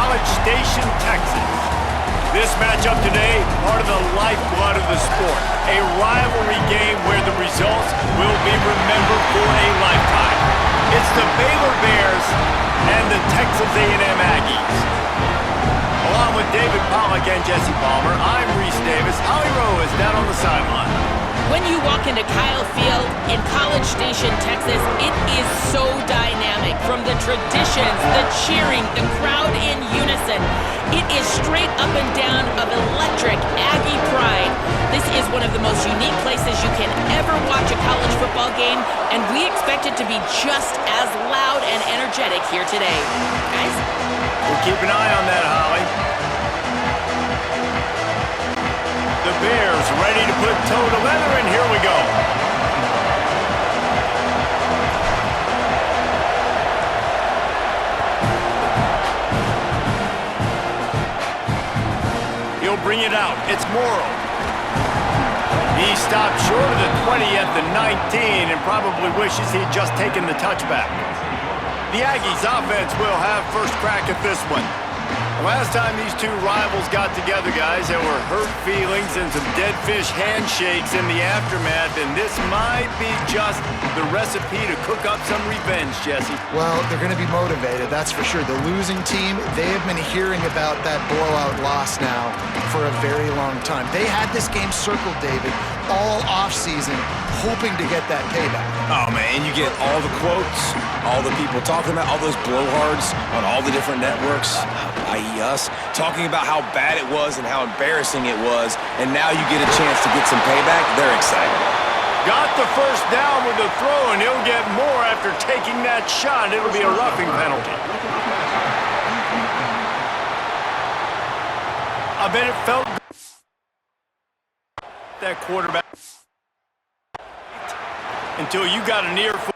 College Station, Texas. This matchup today, part of the lifeblood of the sport. A rivalry game where the results will be remembered for a lifetime. It's the Baylor Bears and the Texas A&M Aggies. Along with David Pollack and Jesse Palmer, I'm Reese Davis. Holly Rowe is down on the sideline. When you walk into Kyle Field in College Station, Texas, it is so dynamic. From the traditions, the cheering, the crowd in unison. It is straight up and down of electric Aggie pride. This is one of the most unique places you can ever watch a college football game, and we expect it to be just as loud and energetic here today. Guys? We'll keep an eye on that, Holly. The Bears ready to put toe to leather, and here we go. He'll bring it out. It's Morrow. He stopped short of the 20 at the 19 and probably wishes he'd just taken the touchback. The Aggies offense will have first crack at this one. The last time these two rivals got together, guys, there were hurt feelings and some dead fish handshakes in the aftermath, and this might be just the recipe to cook up some revenge, Jesse. Well, they're going to be motivated, that's for sure. The losing team, they have been hearing about that blowout loss now for a very long time. They had this game circled, David, all offseason, hoping to get that payback. Oh, man, you get all the quotes, all the people talking about all those blowhards on all the different networks, i.e. us, talking about how bad it was and how embarrassing it was, and now you get a chance to get some payback. They're excited. Got the first down with the throw, and he'll get more after taking that shot. It'll be a roughing penalty. I bet it felt good. That quarterback until you got a near foot.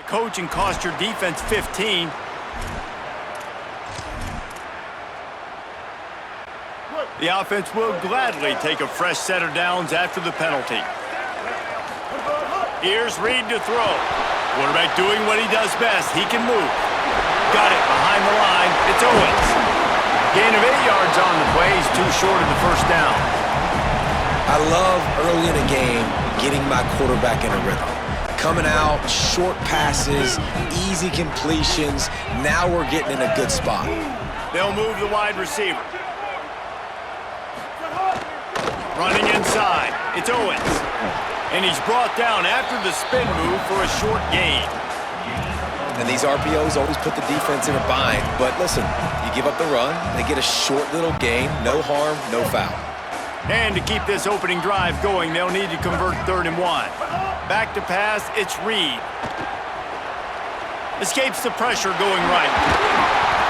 Coaching cost your defense 15. The offense will gladly take a fresh set of downs after the penalty. Here's Reed to throw. Quarterback doing what he does best. He can move. Got it behind the line. It's Owens. Gain of 8 yards on the play. He's too short of the first down. I love early in a game getting my quarterback in a rhythm. Coming out, short passes, easy completions. Now we're getting in a good spot. They'll move the wide receiver. Running inside. It's Owens. And he's brought down after the spin move for a short gain. And these RPOs always put the defense in a bind. But listen, you give up the run, they get a short little gain, no harm, no foul. And to keep this opening drive going, they'll need to convert 3rd and 1. Back to pass, it's Reed. Escapes the pressure going right.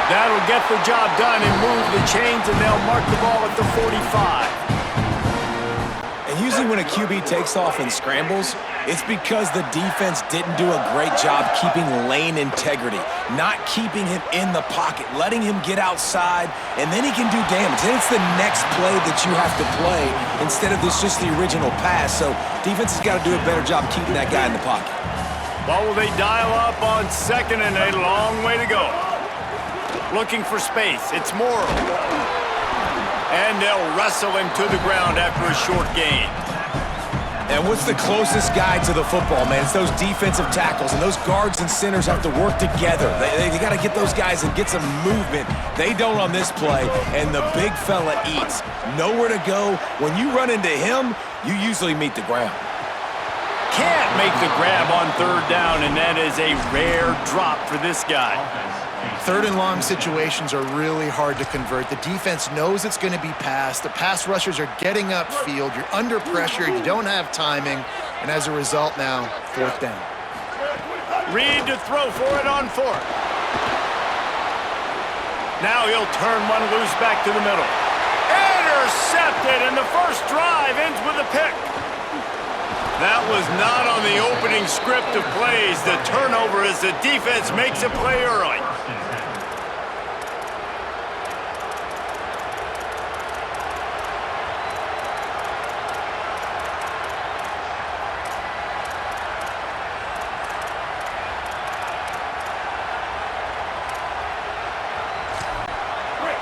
That'll get the job done and move the chains, and they'll mark the ball at the 45. And usually when a QB takes off and scrambles, it's because the defense didn't do a great job keeping lane integrity, not keeping him in the pocket, letting him get outside, and then he can do damage. Then it's the next play that you have to play instead of this just the original pass. So defense has got to do a better job keeping that guy in the pocket. What will they dial up on 2nd and a long way to go? Looking for space. It's Morrow. And they'll wrestle him to the ground after a short gain. And what's the closest guy to the football, man? It's those defensive tackles, and those guards and centers have to work together. They got to get those guys and get some movement. They don't on this play, and the big fella eats. Nowhere to go. When you run into him, you usually meet the ground. Can't make the grab on 3rd down, and that is a rare drop for this guy. 3rd and long situations are really hard to convert. The defense knows it's going to be passed. The pass rushers are getting upfield. You're under pressure. You don't have timing. And as a result now, 4th down. Reed to throw for it on 4th. Now he'll turn one loose back to the middle. Intercepted, and the first drive ends with a pick. That was not on the opening script of plays. The turnover as the defense makes a play early.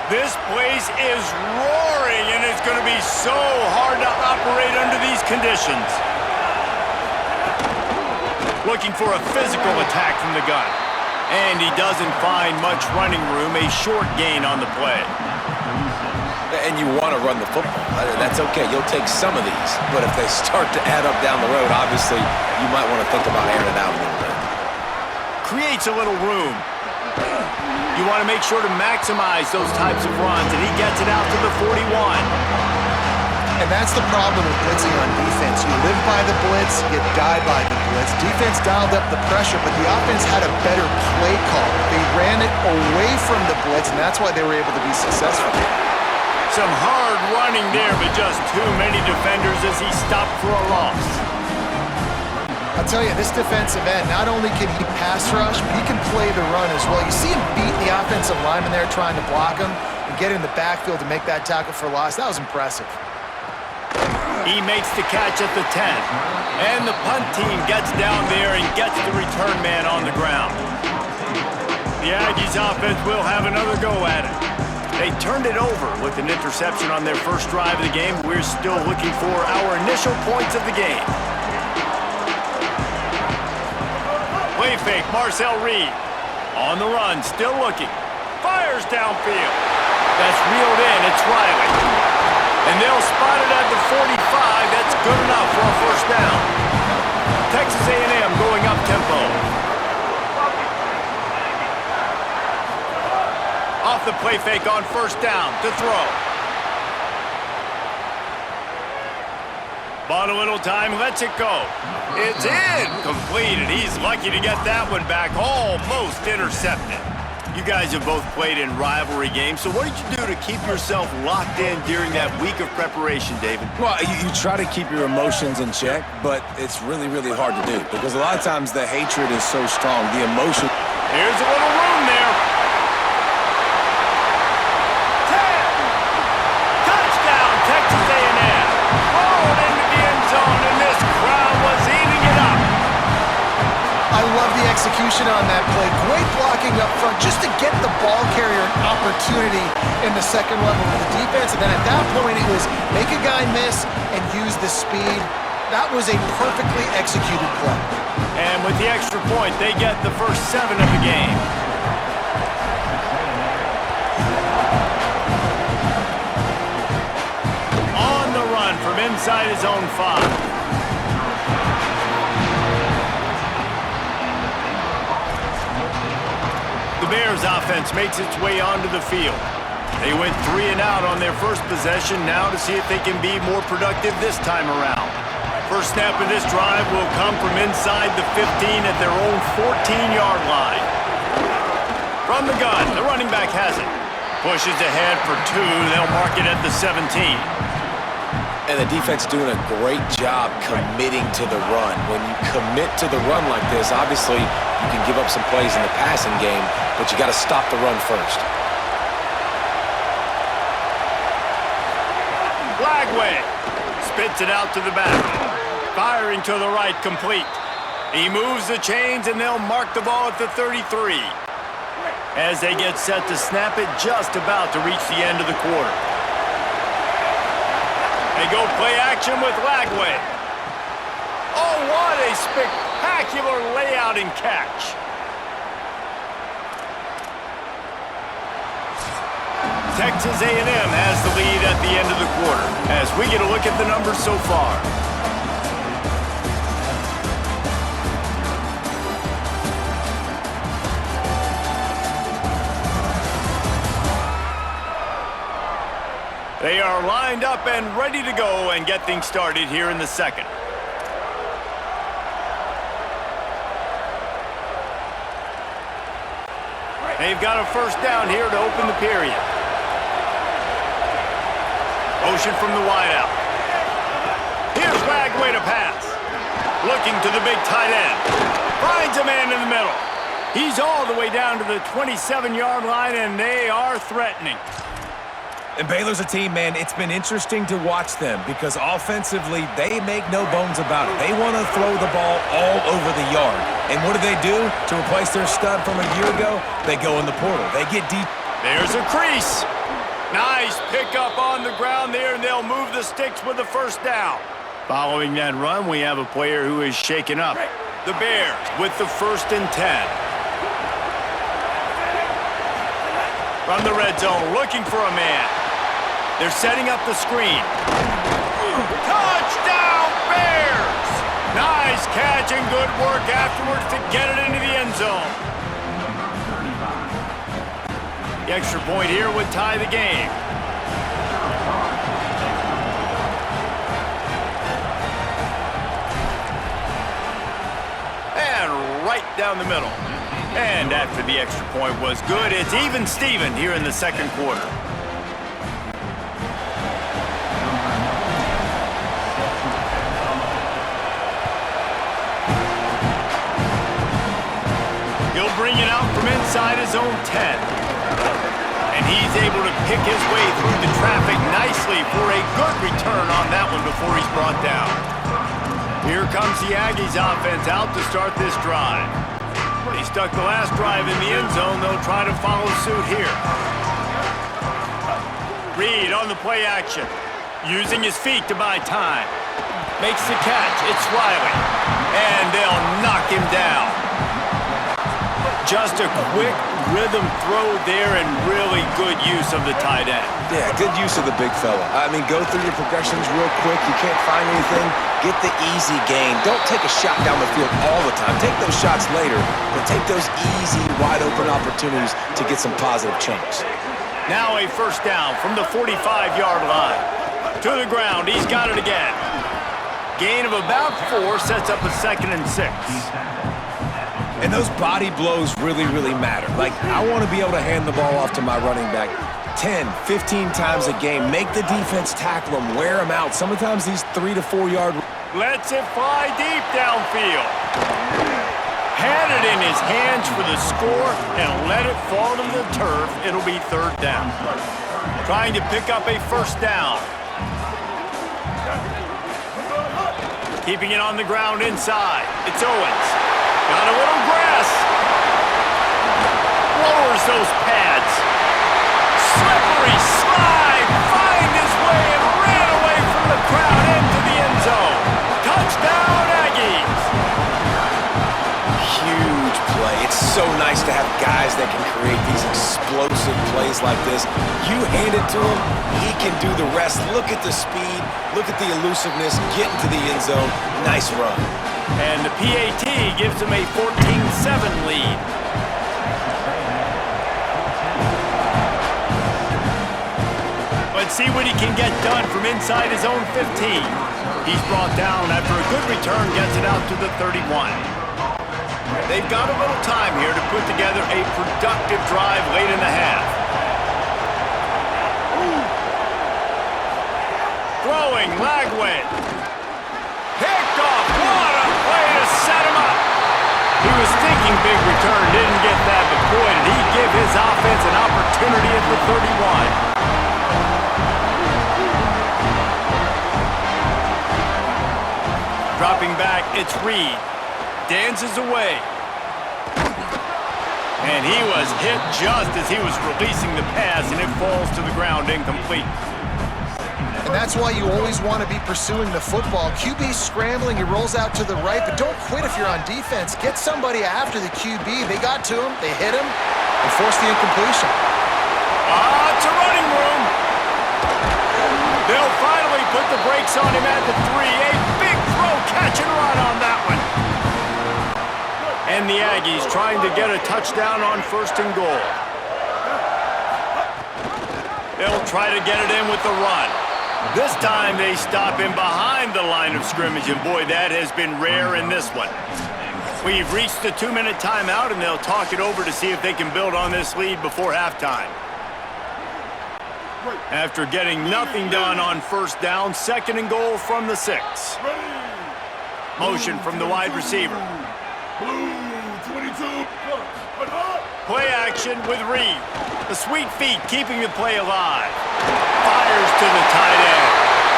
This place is roaring, and it's going to be so hard to operate under these conditions. Looking for a physical attack from the gun. And he doesn't find much running room, a short gain on the play. And you want to run the football. That's okay. You'll take some of these. But if they start to add up down the road, obviously, you might want to think about airing it out a little bit. Creates a little room. You want to make sure to maximize those types of runs, and he gets it out to the 41. And that's the problem with blitzing on defense. You live by the blitz, you die by the blitz. Defense dialed up the pressure, but the offense had a better play call. They ran it away from the blitz, and that's why they were able to be successful. Some hard running there, but just too many defenders as he stopped for a loss. I'll tell you, this defensive end, not only can he pass rush, but he can play the run as well. You see him beat the offensive lineman there trying to block him and get in the backfield to make that tackle for loss. That was impressive. He makes the catch at the 10. And the punt team gets down there and gets the return man on the ground. The Aggies offense will have another go at it. They turned it over with an interception on their first drive of the game. We're still looking for our initial points of the game. Play fake, Marcel Reed. On the run, still looking. Fires downfield. That's reeled in, it's Riley. And they'll spot it at the 45. That's good enough for a first down. Texas A&M going up tempo. Off the play fake on first down to throw. Bought a little time, lets it go. It's in, completed. He's lucky to get that one back, almost intercepted. You guys have both played in rivalry games, so what did you do to keep yourself locked in during that week of preparation, David? Well, you try to keep your emotions in check, but it's really, really hard to do because a lot of times the hatred is so strong, the emotion. Here's a little room there. 10. Touchdown, Texas A&M. Rolled into the end zone, and this crowd was eating it up. I love the execution on that play. Great blocking up front just to get the ball carrier an opportunity in the second level of the defense. And then at that point, it was make a guy miss and use the speed. That was a perfectly executed play. And with the extra point, they get the first 7 of the game. On the run from inside his own 5. The Bears offense makes its way onto the field. They went 3 and out on their first possession, now to see if they can be more productive this time around. First snap of this drive will come from inside the 15 at their own 14-yard line. From the gun, the running back has it. Pushes ahead for 2, they'll mark it at the 17. And the defense doing a great job committing to the run. When you commit to the run like this, obviously you can give up some plays in the passing game, but you got to stop the run first. Lagway spits it out to the back. Firing to the right, complete. He moves the chains, and they'll mark the ball at the 33. As they get set to snap it, just about to reach the end of the quarter. They go play action with Lagway. Oh, what a spectacular layout and catch. Texas A&M has the lead at the end of the quarter as we get a look at the numbers so far. They are lined up and ready to go and get things started here in the second. They've got a first down here to open the period. Motion from the wideout. Here's Lagway to pass. Looking to the big tight end. Finds a man in the middle. He's all the way down to the 27-yard line, and they are threatening. And Baylor's a team, man, it's been interesting to watch them because offensively, they make no bones about it. They want to throw the ball all over the yard. And what do? To replace their stud from a year ago, they go in the portal. They get deep. There's a crease. Nice pickup on the ground there, and they'll move the sticks with the first down. Following that run, we have a player who is shaken up. The Bears with the 1st and 10. From the red zone, looking for a man. They're setting up the screen. Touchdown, Bears! Nice catch and good work afterwards to get it into the end zone. The extra point here would tie the game. And right down the middle. And after the extra point was good, it's even Steven here in the second quarter. He'll bring it out from inside his own 10. And he's able to pick his way through the traffic nicely for a good return on that one before he's brought down. Here comes the Aggies offense out to start this drive. They stuck the last drive in the end zone. They'll try to follow suit here. Reed on the play action, using his feet to buy time. Makes the catch. It's Riley. And they'll knock him down. Just a quick rhythm throw there and really good use of the tight end. Yeah, good use of the big fella. I mean, go through your progressions real quick. You can't find anything. Get the easy gain. Don't take a shot down the field all the time. Take those shots later, but take those easy, wide-open opportunities to get some positive chunks. Now a first down from the 45-yard line. To the ground. He's got it again. Gain of about 4 sets up a 2nd and 6. And those body blows really, really matter. Like, I want to be able to hand the ball off to my running back 10, 15 times a game. Make the defense tackle them, wear them out. Sometimes these 3 to 4 yard. Lets it fly deep downfield. Had it in his hands for the score and let it fall to the turf. It'll be 3rd down. Trying to pick up a first down. Keeping it on the ground inside. It's Owens. Got a little grass. Lowers those pads. Slippery slide. Find his way and ran away from the crowd into the end zone. Touchdown, Aggies. Huge play. It's so nice to have guys that can create these explosive plays like this. You hand it to him, he can do the rest. Look at the speed. Look at the elusiveness. Get into the end zone. Nice run. And the PAT gives him a 14-7 lead. Let's see what he can get done from inside his own 15. He's brought down after a good return, gets it out to the 31. They've got a little time here to put together a productive drive late in the half. Throwing, Lagway. Picked off. What a way to set him up. He was thinking big return, didn't get that, but boy, did he give his offense an opportunity at the 31. Dropping back, it's Reed. Dances away. And he was hit just as he was releasing the pass, and it falls to the ground incomplete. And that's why you always want to be pursuing the football. QB scrambling, he rolls out to the right, but don't quit if you're on defense. Get somebody after the QB. They got to him, they hit him, and forced the incompletion. It's a running room. They'll finally put the brakes on him at the 3. A big throw, catch and run on that one. And the Aggies trying to get a touchdown on 1st and goal. They'll try to get it in with the run. This time they stop him behind the line of scrimmage, and boy, that has been rare in this one. We've reached the 2-minute timeout, and they'll talk it over to see if they can build on this lead before halftime. After getting nothing done on 1st down, 2nd and goal from the 6. Motion from the wide receiver. Play action with Reed. The sweet feet keeping the play alive. Fires to the tight end.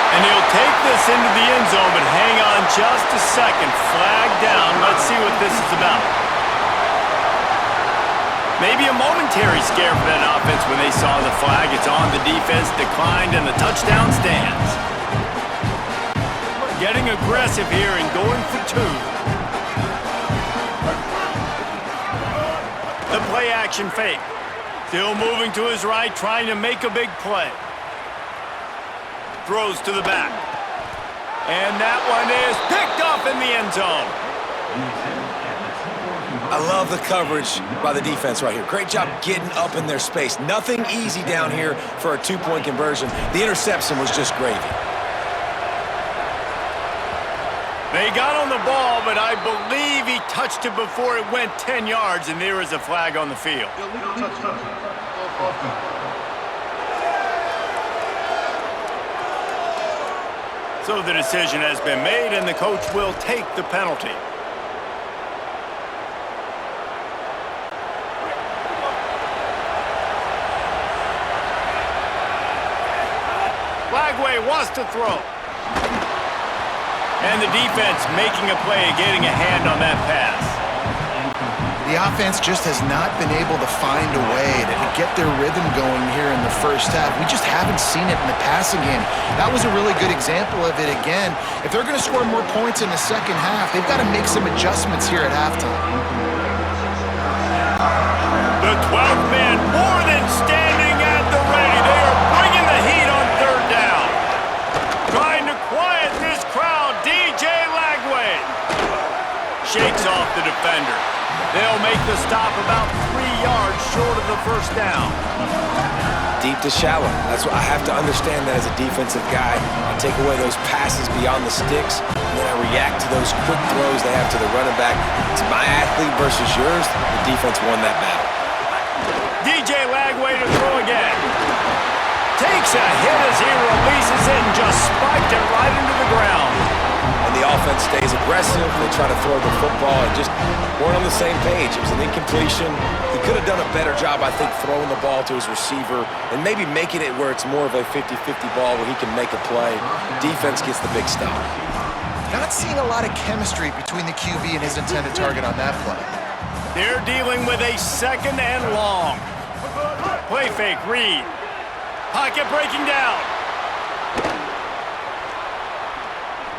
And he'll take this into the end zone, but hang on just a second. Flag down. Let's see what this is about. Maybe a momentary scare for that offense when they saw the flag. It's on, the defense declined, and the touchdown stands. Getting aggressive here and going for two. The play action fake. Still moving to his right, trying to make a big play. Throws to the back. And that one is picked off in the end zone. I love the coverage by the defense right here. Great job getting up in their space. Nothing easy down here for a two-point conversion. The interception was just gravy. They got on the ball, but I believe he touched it before it went 10 yards, and there is a flag on the field. So the decision has been made, and the coach will take the penalty. Lagway wants to throw. And the defense making a play, getting a hand on that pass. The offense just has not been able to find a way to get their rhythm going here in the first half. We just haven't seen it in the passing game. That was a really good example of it again. If they're going to score more points in the second half, they've got to make some adjustments here at halftime. The 12th man more than standing at the ready. They are bringing the heat on third down. Trying to quiet this crowd, DJ Lagway. Shakes off the defender. They'll make the stop about 3 yards short of the first down. Deep to shallow. That's what I have to understand that as a defensive guy. I take away those passes beyond the sticks, and then I react to those quick throws they have to the running back. It's my athlete versus yours. The defense won that battle. DJ Lagway to throw again. Takes a hit as he releases it and just spiked it right into the ground. And the offense stays aggressive. They try to throw the football and just weren't on the same page. It was an incompletion. He could have done a better job, I think, throwing the ball to his receiver and maybe making it where it's more of a 50-50 ball where he can make a play. Defense gets the big stop. Not seeing a lot of chemistry between the QB and his intended target on that play. They're dealing with a second and long. Play fake, Reed. Pocket breaking down.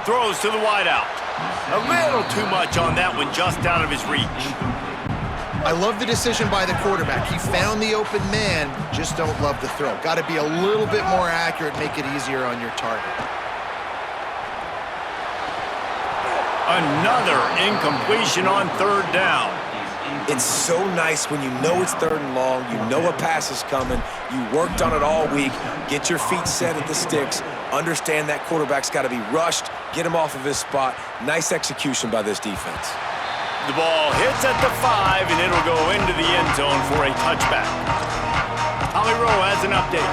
Throws to the wideout. A little too much on that one, just out of his reach. I love the decision by the quarterback. He found the open man, just don't love the throw. Got to be a little bit more accurate, make it easier on your target. Another incompletion on third down. It's so nice when you know it's third and long, you know a pass is coming, you worked on it all week, get your feet set at the sticks, understand that quarterback's got to be rushed, get him off of his spot. Nice execution by this defense. The ball hits at the 5, and it'll go into the end zone for a touchback. Holly Rowe has an update.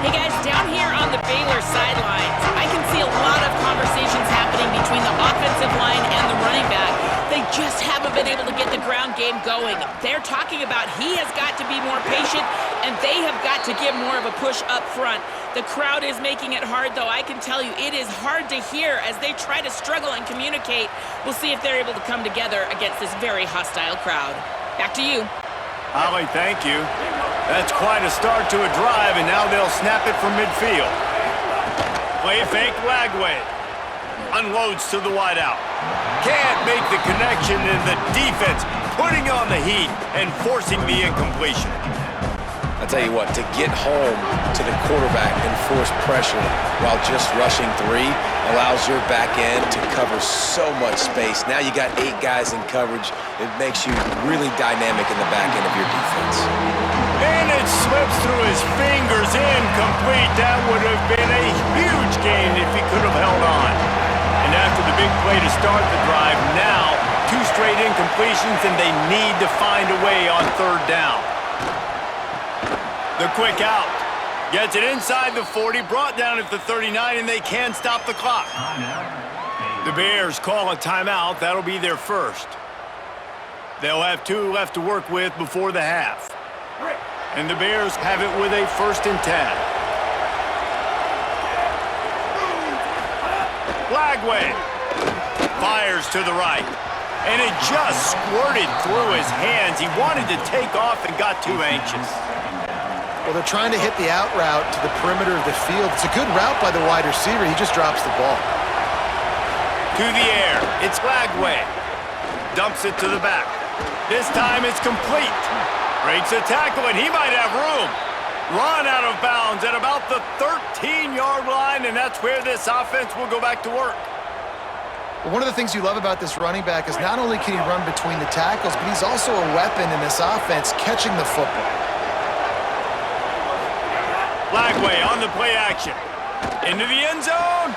Hey guys, down here on the Baylor sidelines, I can see a lot of conversations happening between the offensive line and the running back. They just haven't been able to get the ground game going. They're talking about he has got to be more patient, and they have got to give more of a push up front. The crowd is making it hard, though. I can tell you it is hard to hear as they try to struggle and communicate. We'll see if they're able to come together against this very hostile crowd. Back to you. Holly, thank you. That's quite a start to a drive, and now they'll snap it from midfield. Play fake Lagway. Unloads to the wideout. Can't make the connection, and the defense putting on the heat and forcing the incompletion. I'll tell you what, to get home to the quarterback and force pressure while just rushing 3 allows your back end to cover so much space. Now you got 8 guys in coverage. It makes you really dynamic in the back end of your defense. And it slips through his fingers, incomplete. That would have been a huge gain if he could have held on. And after the big play to start the drive, now 2 straight incompletions, and they need to find a way on third down. The quick out. Gets it inside the 40, brought down at the 39, and they can stop the clock. The Bears call a timeout. That'll be their first. They'll have 2 left to work with before the half. And the Bears have it with a 1st and 10. Lagway fires to the right. And it just squirted through his hands. He wanted to take off and got too anxious. Well, they're trying to hit the out route to the perimeter of the field. It's a good route by the wide receiver. He just drops the ball. To the air. It's Lagway. Dumps it to the back. This time it's complete. Breaks a tackle, and he might have room. Run out of bounds at about the 13-yard line, and that's where this offense will go back to work. Well, one of the things you love about this running back is not only can he run between the tackles, but he's also a weapon in this offense catching the football. Lagway on the play action. Into the end zone.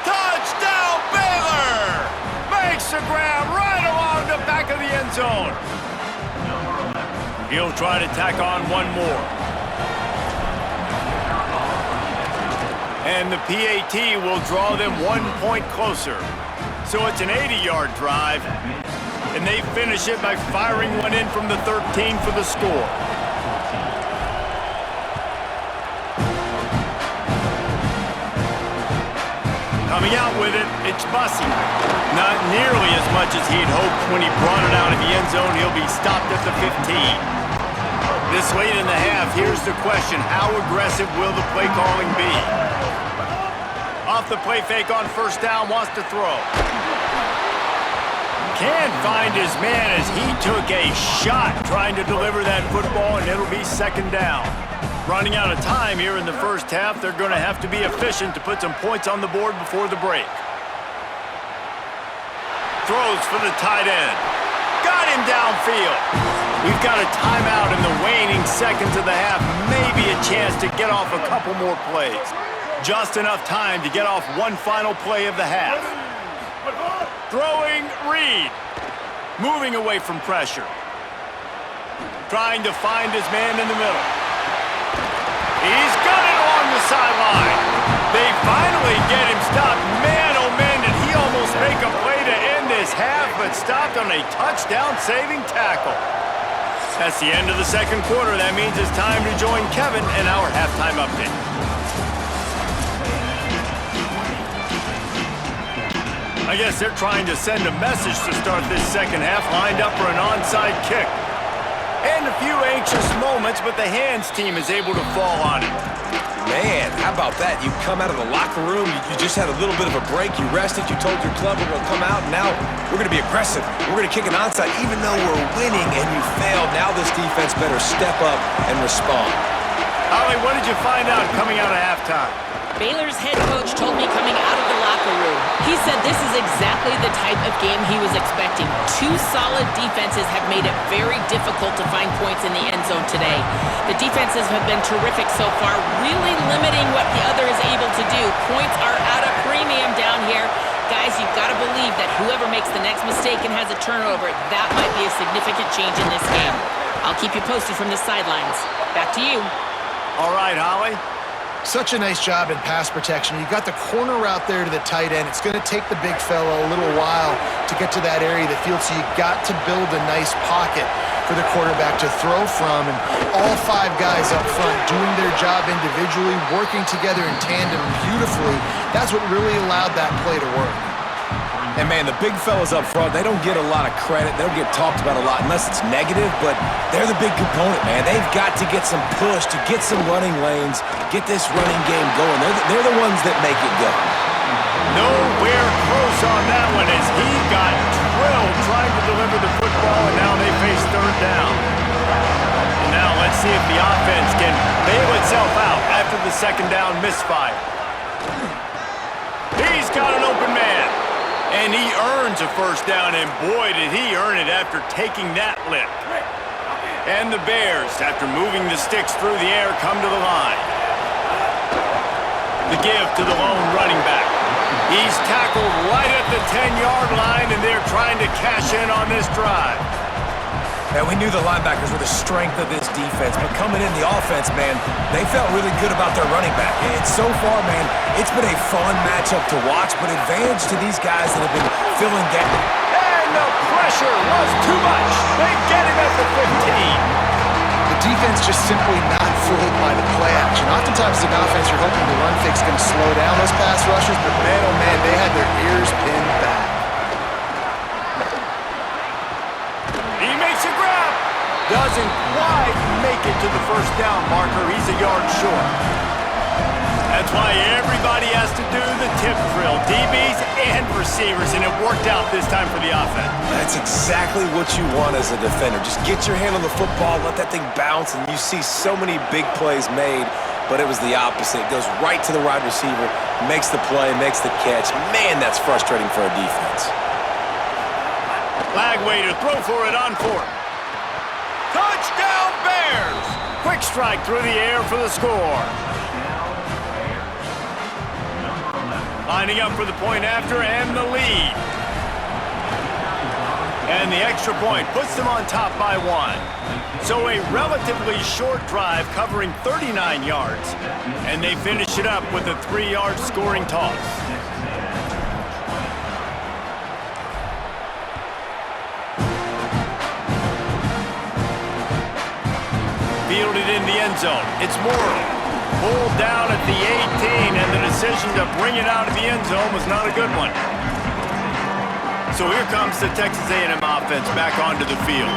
Touchdown, Baylor! Makes the grab right along the back of the end zone. He'll try to tack on one more. And the PAT will draw them 1 point closer. So it's an 80-yard drive. And they finish it by firing one in from the 13 for the score. Coming out with it, it's Bussey. Not nearly as much as he'd hoped when he brought it out of the end zone. He'll be stopped at the 15. This late in the half, here's the question. How aggressive will the play calling be? Off the play fake on 1st down, wants to throw. Can't find his man as he took a shot trying to deliver that football, and it'll be 2nd down. Running out of time here in the 1st half, they're going to have to be efficient to put some points on the board before the break. Throws for the tight end. Got him downfield. We've got a timeout in the waning seconds of the half. Maybe a chance to get off a couple more plays. Just enough time to get off one final play of the half. Throwing Reed. Moving away from pressure. Trying to find his man in the middle. He's got it along the sideline. They finally get him stopped. Man, oh man, did he almost make a play to end this half, but stopped on a touchdown-saving tackle. That's the end of the 2nd quarter. That means it's time to join Kevin in our halftime update. I guess they're trying to send a message to start this 2nd half, lined up for an onside kick. And a few anxious moments, but the hands team is able to fall on it. Man, how about that? You come out of the locker room, you just had a little bit of a break, you rested, you told your club we're going to come out, and now we're going to be aggressive. We're going to kick an onside, even though we're winning and you failed. Now this defense better step up and respond. Holly, what did you find out coming out of halftime? Baylor's head coach told me coming out of the locker room, he said this is exactly the type of game he was expecting. 2 solid defenses have made it very difficult to find points in the end zone today. The defenses have been terrific so far, really limiting what the other is able to do. Points are at a premium down here. Guys, you've got to believe that whoever makes the next mistake and has a turnover, that might be a significant change in this game. I'll keep you posted from the sidelines. Back to you. All right, Holly. Such a nice job in pass protection. You've got the corner route there to the tight end. It's going to take the big fella a little while to get to that area of the field, so you've got to build a nice pocket for the quarterback to throw from. And all 5 guys up front doing their job individually, working together in tandem beautifully. That's what really allowed that play to work. And man, the big fellas up front, they don't get a lot of credit. They don't get talked about a lot unless it's negative, but they're the big component, man. They've got to get some push, to get some running lanes, get this running game going. They're the ones that make it go. Nowhere close on that one as he got drilled trying to deliver the football, and now they face 3rd down. And now let's see if the offense can bail itself out after the 2nd down misfire. He's got an open man. And he earns a 1st down, and boy, did he earn it after taking that lick. And the Bears, after moving the sticks through the air, come to the line. The give to the lone running back. He's tackled right at the 10-yard line, and they're trying to cash in on this drive. And we knew the linebackers were the strength of this defense, but coming in the offense, man, they felt really good about their running back. And so far, man, it's been a fun matchup to watch, but advantage to these guys that have been filling gaps. And the pressure was too much. They get him at the 15. The defense just simply not fooled by the play action. Oftentimes in offense, you're hoping the run fake is going to slow down those pass rushers, but man, oh man, they had their ears pinned back. He makes a grab. Doesn't quite make it to the first down marker. He's a yard short. That's why everybody has to do the tip drill, DBs and receivers, and it worked out this time for the offense. That's exactly what you want as a defender. Just get your hand on the football, let that thing bounce, and you see so many big plays made, but it was the opposite. It goes right to the wide receiver, makes the play, makes the catch. Man, that's frustrating for a defense. Flag way to throw for it on fourth. Touchdown Bears! Quick strike through the air for the score. Lining up for the point after and the lead. And the extra point puts them on top by 1. So a relatively short drive covering 39 yards. And they finish it up with a 3-yard scoring toss. Fielded in the end zone. It's Morrow. Pulled down at the 18, and the decision to bring it out of the end zone was not a good one. So here comes the Texas A&M offense back onto the field.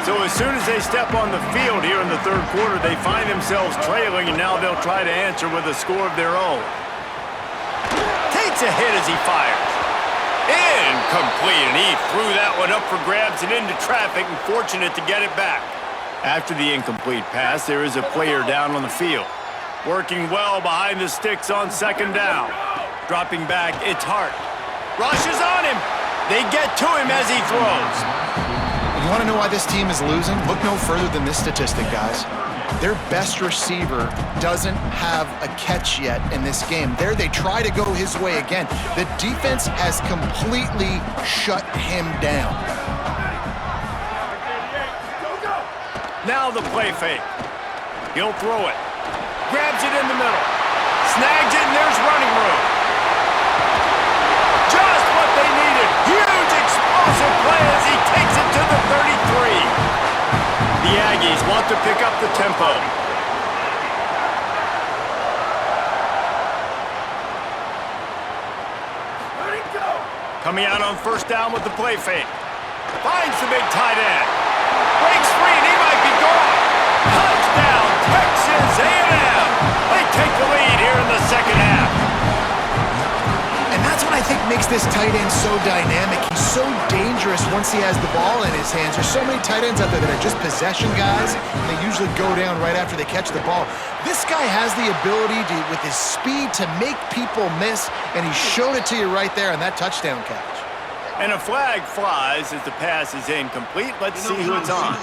So as soon as they step on the field here in the third quarter, they find themselves trailing, and now they'll try to answer with a score of their own. Takes a hit as he fires. Incomplete, and he threw that one up for grabs and into traffic, and fortunate to get it back. After the incomplete pass, there is a player down on the field. Working well behind the sticks on second down. Dropping back, it's Hart. Rush is on him. They get to him as he throws. You want to know why this team is losing? Look no further than this statistic, guys. Their best receiver doesn't have a catch yet in this game. There they try to go his way again. The defense has completely shut him down. Now the play fake. He'll throw it. Grabs it in the middle. Snags it, and there's running room. Just what they needed. Huge explosive play as he takes it to the 33. The Aggies want to pick up the tempo. Coming out on first down with the play fake. Finds the big tight end. Breaks free, and he might be gone. Touchdown, Texas A&M. They take the lead here in the second half. And that's what I think makes this tight end so dynamic. He's so dangerous once he has the ball in his hands. There's so many tight ends out there that are just possession guys, and they usually go down right after they catch the ball. This guy has the ability to, with his speed, to make people miss, and he showed it to you right there on that touchdown catch. And a flag flies as the pass is incomplete. Let's see who it's on.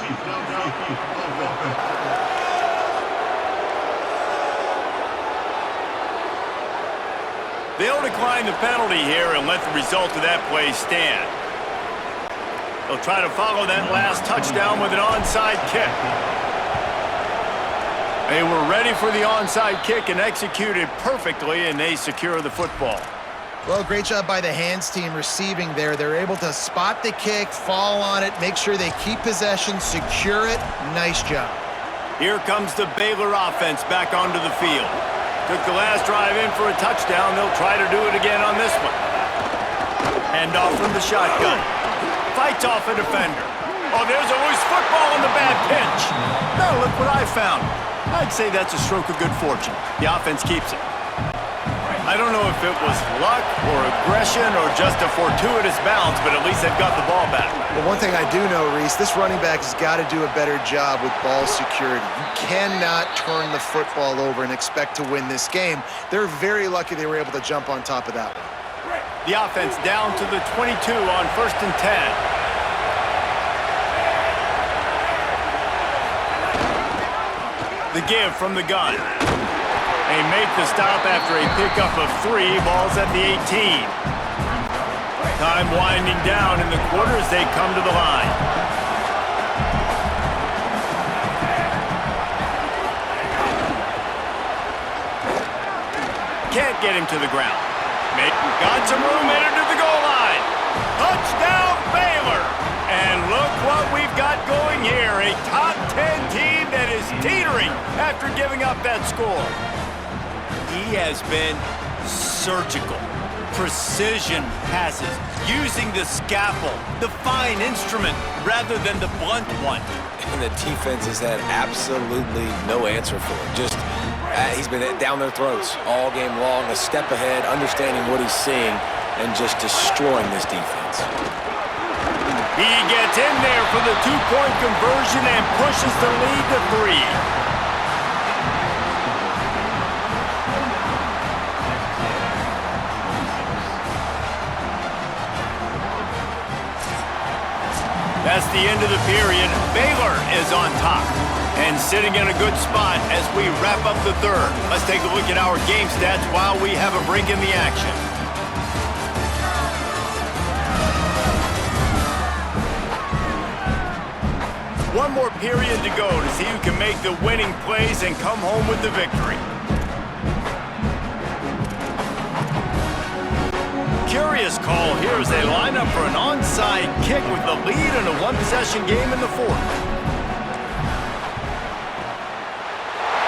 They'll decline the penalty here and let the result of that play stand. They'll try to follow that last touchdown with an onside kick. They were ready for the onside kick and executed perfectly, and they secure the football. Well, great job by the hands team receiving there. They're able to spot the kick, fall on it, make sure they keep possession, secure it. Nice job. Here comes the Baylor offense back onto the field. Took the last drive in for a touchdown. They'll try to do it again on this one. Hand off from the shotgun. Fights off a defender. Oh, there's a loose football on the bad pitch. Now look what I found. I'd say that's a stroke of good fortune. The offense keeps it. I don't know if it was luck or aggression or just a fortuitous bounce, but at least they've got the ball back. Well, one thing I do know, Reese, this running back has got to do a better job with ball security. You cannot turn the football over and expect to win this game. They're very lucky they were able to jump on top of that one. The offense down to the 22 on 1st and 10. The give from the gun. They make the stop after a pickup of 3. Ball's at the 18. Time winding down in the quarter as they come to the line. can't get him to the ground. Got some room, headed to the goal line. Touchdown, Baylor! And look what we've got going here. A top 10 team that is teetering after giving up that score. He has been surgical. Precision passes, using the scalpel, the fine instrument, rather than the blunt one. And the defense has had absolutely no answer for it. Just, he's been down their throats all game long, a step ahead, understanding what he's seeing, and just destroying this defense. He gets in there for the two-point conversion and pushes the lead to 3. That's the end of the period. Baylor is on top and sitting in a good spot as we wrap up the third. Let's take a look at our game stats while we have a break in the action. One more period to go to see who can make the winning plays and come home with the victory. Curious call here as they line up for an onside kick with the lead in a one-possession game in the fourth.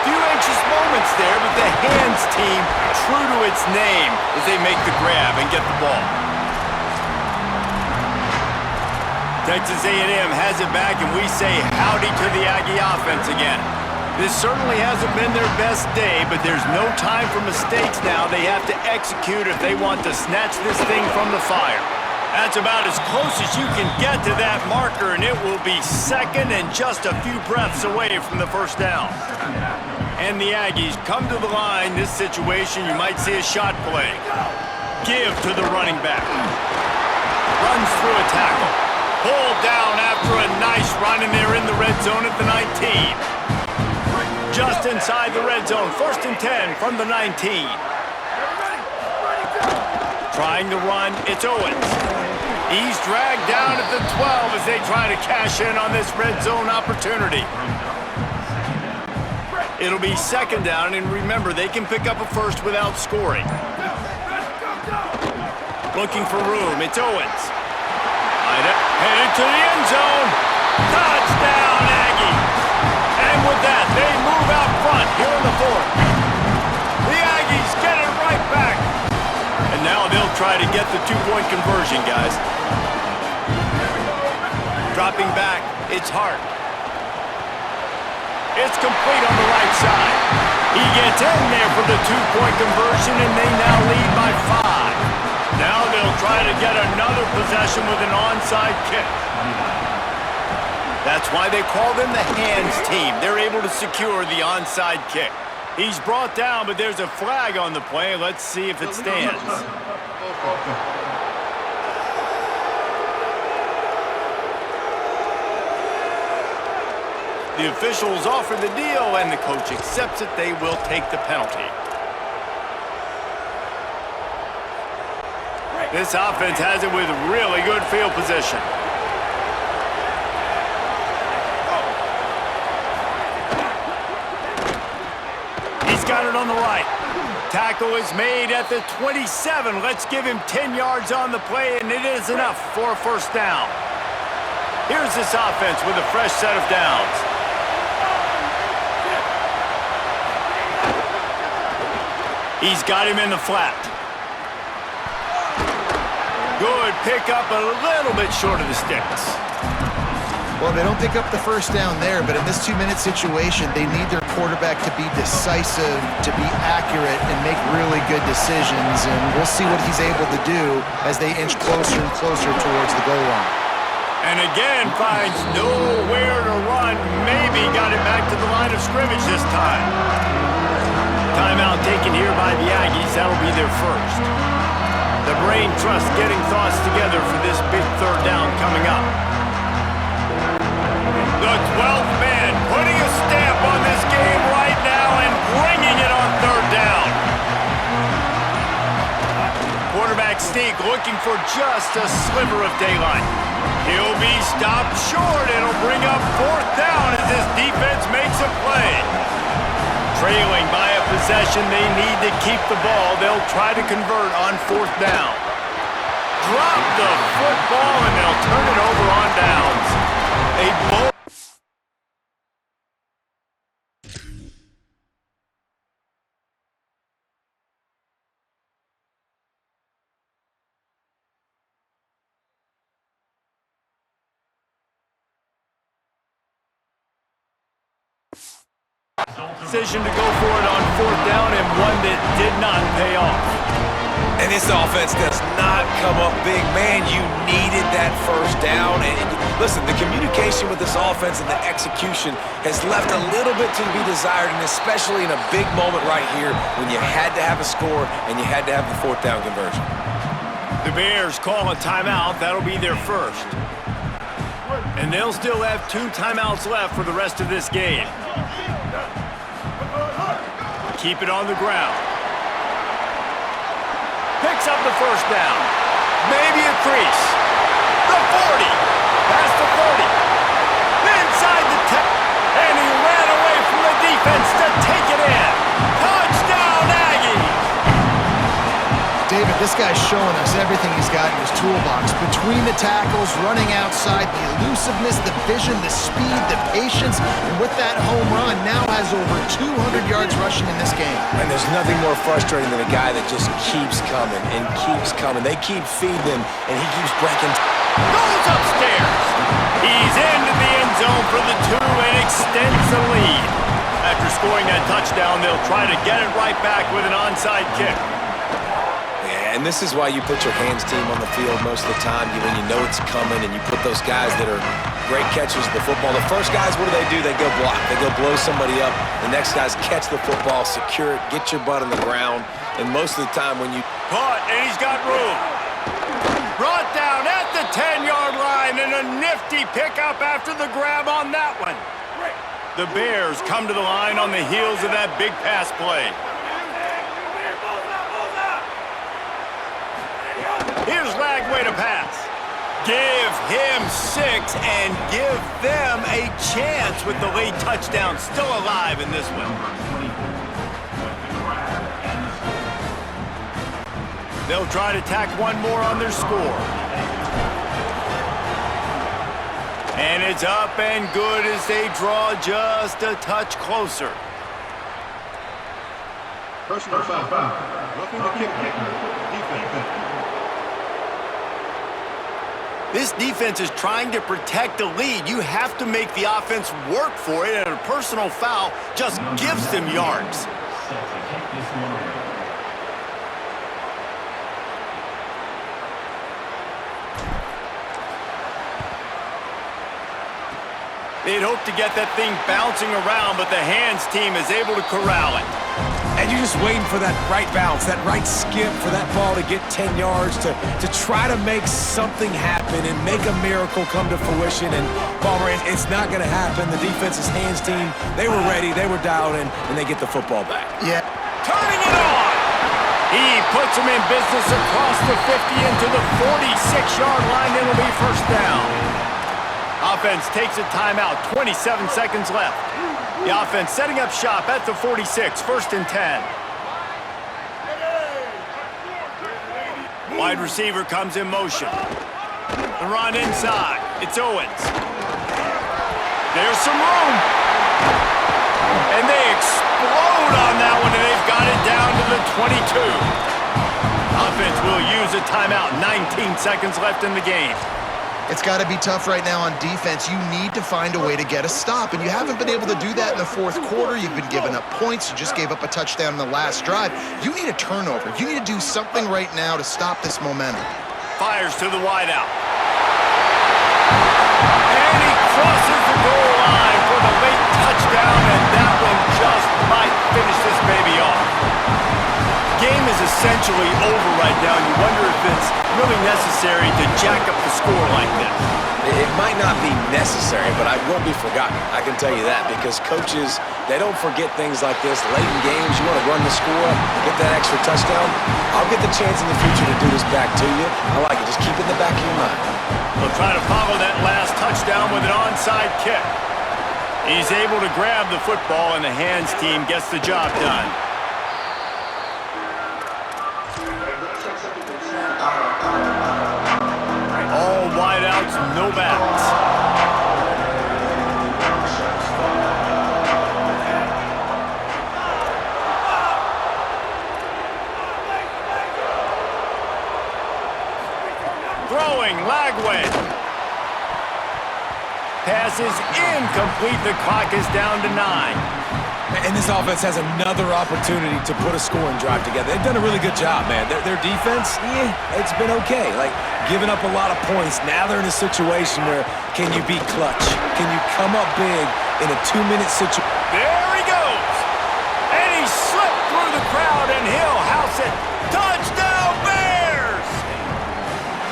Few anxious moments there, but the hands team true to its name as they make the grab and get the ball. Texas A&M has it back, and we say howdy to the Aggie offense again. This certainly hasn't been their best day, but there's no time for mistakes now. They have to execute if they want to snatch this thing from the fire. That's about as close as you can get to that marker, and it will be second and just a few breaths away from the first down. And the Aggies come to the line. This situation, you might see a shot play. Give to the running back. Runs through a tackle. Pulled down after a nice run, and they're in the red zone at the 19. Just inside the red zone, 1st and 10 from the 19. Trying to run, it's Owens. He's dragged down at the 12 as they try to cash in on this red zone opportunity. It'll be 2nd down, and remember, they can pick up a first without scoring. Looking for room, it's Owens. Headed to the end zone. Touchdown, Aggie! And with that, they move out front here in the fourth. The Aggies get it right back. And now they'll try to get the two-point conversion, guys. Dropping back, it's Hart. It's complete on the right side. He gets in there for the two-point conversion, and they now lead by 5. Now they'll try to get another possession with an onside kick. That's why they call them the hands team. They're able to secure the onside kick. He's brought down, but there's a flag on the play. Let's see if it stands. The officials offer the deal, and the coach accepts it. They will take the penalty. This offense has it with really good field position. Got it on the right. Tackle is made at the 27. Let's give him 10 yards on the play, and it is enough for a first down. Here's this offense with a fresh set of downs. He's got him in the flat. Good pickup, a little bit short of the sticks. Well, they don't pick up the first down there, but in this 2-minute situation, they need their quarterback to be decisive, to be accurate, and make really good decisions. And we'll see what he's able to do as they inch closer and closer towards the goal line. And again, finds nowhere to run. Maybe got it back to the line of scrimmage this time. Timeout taken here by the Aggies. That'll be their first. The brain trust getting thoughts together for this big third down coming up. The 12th man putting a stamp on this game right now and bringing it on third down. Quarterback sneak looking for just a sliver of daylight. He'll be stopped short. It'll bring up 4th down as this defense makes a play. Trailing by a possession, they need to keep the ball. They'll try to convert on 4th down. Drop the football, and they'll turn it over on downs. A bold decision to go for it on 4th down, and one that did not pay off. And this offense does not come up big. Man, you needed that 1st down. And listen, the communication with this offense and the execution has left a little bit to be desired, and especially in a big moment right here when you had to have a score and you had to have the 4th down conversion. The Bears call a timeout. That'll be their first. And they'll still have 2 timeouts left for the rest of this game. Keep it on the ground. Picks up the 1st down. Maybe a crease. The 40. Past the 30. Inside the 10. And he ran away from the defense to take it in. Touchdown, Aggies! David, this guy's showing us everything he's got in his toolbox. Between the tackles, running outside, the elusiveness, the vision, the speed, the patience, and with that home run, now has over 200 yards rushing in this game. And there's nothing more frustrating than a guy that just keeps coming and keeps coming. They keep feeding him, and he keeps breaking. Goes upstairs. He's into the end zone for the 2 and extends the lead. After scoring that touchdown, they'll try to get it right back with an onside kick. And this is why you put your hands team on the field most of the time when you know it's coming, and you put those guys that are great catchers of the football. The first guys, what do? They go block. They go blow somebody up. The next guys catch the football, secure it, get your butt on the ground. And most of the time when you... Caught, and he's got room. Brought down at the 10-yard line, and a nifty pickup after the grab on that one. The Bears come to the line on the heels of that big pass play. Here's Lagway to pass. Give him 6 and give them a chance with the late touchdown still alive in this one. They'll try to tack one more on their score. And it's up and good as they draw just a touch closer. Personal foul. Roughing the kicker. Defense. This defense is trying to protect the lead. You have to make the offense work for it, and a personal foul just gives them yards. They'd hope to get that thing bouncing around, but the hands team is able to corral it. And you're just waiting for that right bounce, that right skip for that ball to get 10 yards to try to make something happen and make a miracle come to fruition. And, Palmer, it's not going to happen. The defense's hands team, they were ready, they were dialed in, and they get the football back. Yeah. Turning it on! He puts them in business across the 50 into the 46-yard line. It'll be 1st down. Offense takes a timeout, 27 seconds left. The offense setting up shop at the 46, 1st and 10. Wide receiver comes in motion. The run inside. It's Owens. There's some room. And they explode on that one, and they've got it down to the 22. Offense will use a timeout. 19 seconds left in the game. It's got to be tough right now on defense. You need to find a way to get a stop, and you haven't been able to do that in the 4th quarter. You've been giving up points. You just gave up a touchdown in the last drive. You need a turnover. You need to do something right now to stop this momentum. Fires to the wideout. And he crosses the goal line for the late touchdown, and that one just might finish this baby off. Game is essentially over right now. You wonder if it's really necessary to jack up the score like this. It might not be necessary, but it won't be forgotten. I can tell you that, because coaches, they don't forget things like this. Late in games, you want to run the score, get that extra touchdown. I'll get the chance in the future to do this back to you. I like it. Just keep it in the back of your mind. They'll try to follow that last touchdown with an onside kick. He's able to grab the football, and the hands team gets the job done. All wideouts, no backs. Throwing, Lagway. Pass is incomplete. The clock is down to 9. And this offense has another opportunity to put a scoring drive together. They've done a really good job, man. Their defense, it's been okay. Like, giving up a lot of points. Now they're in a situation where can you be clutch? Can you come up big in a 2-minute situation? There he goes. And he slipped through the crowd, and he'll house it. Touchdown, Bears!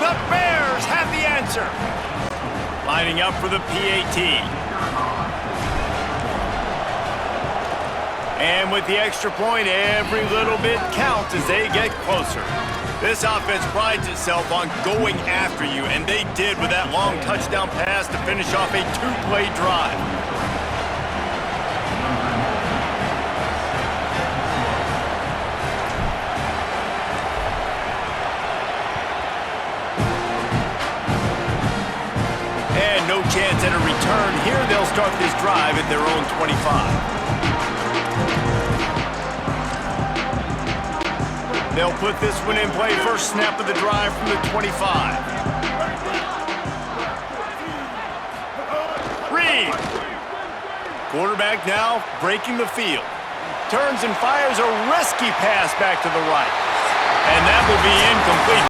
The Bears have the answer. Lining up for the PAT. And with the extra point, every little bit counts as they get closer. This offense prides itself on going after you, and they did with that long touchdown pass to finish off a 2-play drive. And no chance at a return. Here they'll start this drive at their own 25. They'll put this one in play. First snap of the drive from the 25. Reed. Quarterback now breaking the field. Turns and fires a risky pass back to the right. And that will be incomplete.